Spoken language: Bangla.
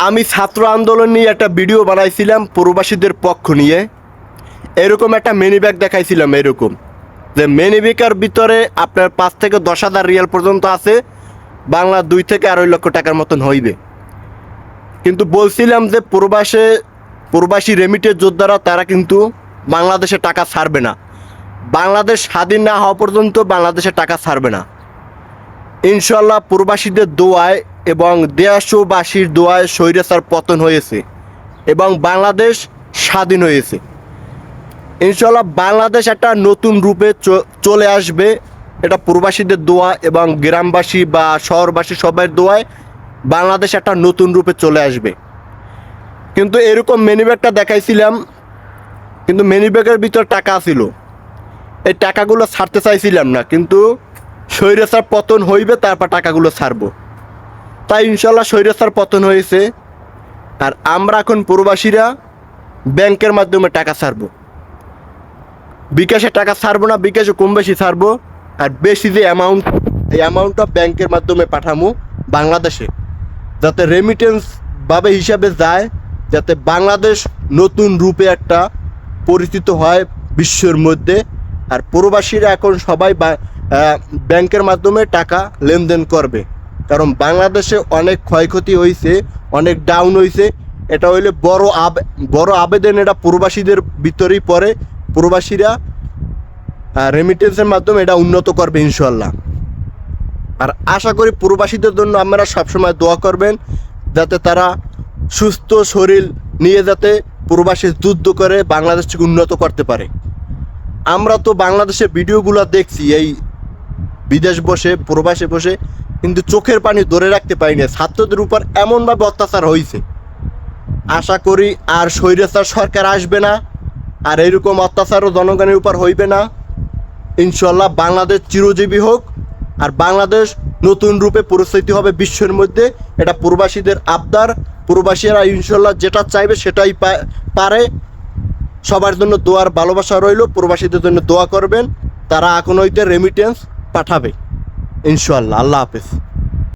আমি ছাত্র আন্দোলন নিয়ে একটা ভিডিও বানাইছিলাম প্রবাসীদের পক্ষ নিয়ে। এরকম একটা মিনি ব্যাগ দেখাইছিলাম, এরকম যে মিনি ব্যাগের ভিতরে আপনার 5 থেকে 10,000 রিয়াল পর্যন্ত আছে, বাংলা 2 থেকে 2.5 লক্ষ টাকার মতন হইবে। কিন্তু বলছিলাম যে প্রবাসী রেমিটের যোদ্ধারা তারা কিন্তু বাংলাদেশে টাকা ছাড়বে না, বাংলাদেশ স্বাধীন না হওয়া পর্যন্ত বাংলাদেশে টাকা ছাড়বে না। ইনশাল্লাহ প্রবাসীদের দোয়ায় এবং দেশবাসীর দোয়ায় স্বৈরাচার পতন হয়েছে এবং বাংলাদেশ স্বাধীন হয়েছে। ইনশাল্লাহ বাংলাদেশ একটা নতুন রূপে চলে আসবে, এটা প্রবাসীদের দোয়া এবং গ্রামবাসী বা শহরবাসী সবাই দোয়ায় বাংলাদেশ একটা নতুন রূপে চলে আসবে। কিন্তু এরকম মিনি ব্যাগটা দেখাইছিলাম, কিন্তু মিনি ব্যাগের ভিতর টাকা ছিল, এই টাকাগুলো ছাড়তে চাইছিলাম না, কিন্তু স্বৈরাচার পতন হইবে তারপর টাকাগুলো ছাড়বো। তাই ইনশাল্লাহ স্বৈরাচার পতন হয়েছে, আর আমরা এখন প্রবাসীরা ব্যাংকের মাধ্যমে টাকা ছাড়বো। বিকাশে টাকা ছাড়বো না, বিকাশে কম বেশি ছাড়বো, আর বেশি যে অ্যামাউন্ট, এই অ্যামাউন্টটা ব্যাংকের মাধ্যমে পাঠামো বাংলাদেশে, যাতে রেমিটেন্স ভাবে হিসাবে যায়, যাতে বাংলাদেশ নতুন রূপে একটা পরিচিত হয় বিশ্বের মধ্যে। আর প্রবাসীরা এখন সবাই ব্যাংকের মাধ্যমে টাকা লেনদেন করবে, কারণ বাংলাদেশে অনেক ক্ষয়ক্ষতি হয়েছে, অনেক ডাউন হয়েছে। এটা হইলে বড় আবেদন, এটা প্রবাসীদের ভিতরেই পড়ে। প্রবাসীরা রেমিটেন্সের মাধ্যমে এটা উন্নত করবে ইনশাল্লাহ। আর আশা করি প্রবাসীদের জন্য আপনারা সবসময় দোয়া করবেন, যাতে তারা সুস্থ শরীর নিয়ে যাতে প্রবাসী যুদ্ধ করে বাংলাদেশকে উন্নত করতে পারে। আমরা তো বাংলাদেশের ভিডিওগুলো দেখছি এই বিদেশ বসে, প্রবাসে বসে, কিন্তু চোখের পানি ধরে রাখতে পারি না। ছাত্রদের উপর এমনভাবে অত্যাচার হয়েছে, আশা করি আর স্বৈরাচার সরকার আসবে না, আর এরকম অত্যাচারও জনগণের উপর হইবে না। ইনশাল্লাহ বাংলাদেশ চিরজীবী হোক, আর বাংলাদেশ নতুন রূপে পরিস্থিতি হবে বিশ্বের মধ্যে। এটা প্রবাসীদের আবদার, প্রবাসীরা ইনশাল্লাহ যেটা চাইবে সেটাই পারে। সবার জন্য দোয়ার ভালোবাসা রইল, প্রবাসীদের জন্য দোয়া করবেন, তারা এখন হইতে রেমিটেন্স পাঠাবে ইনশাল্লাহ। আল্লাহ হাফেজ।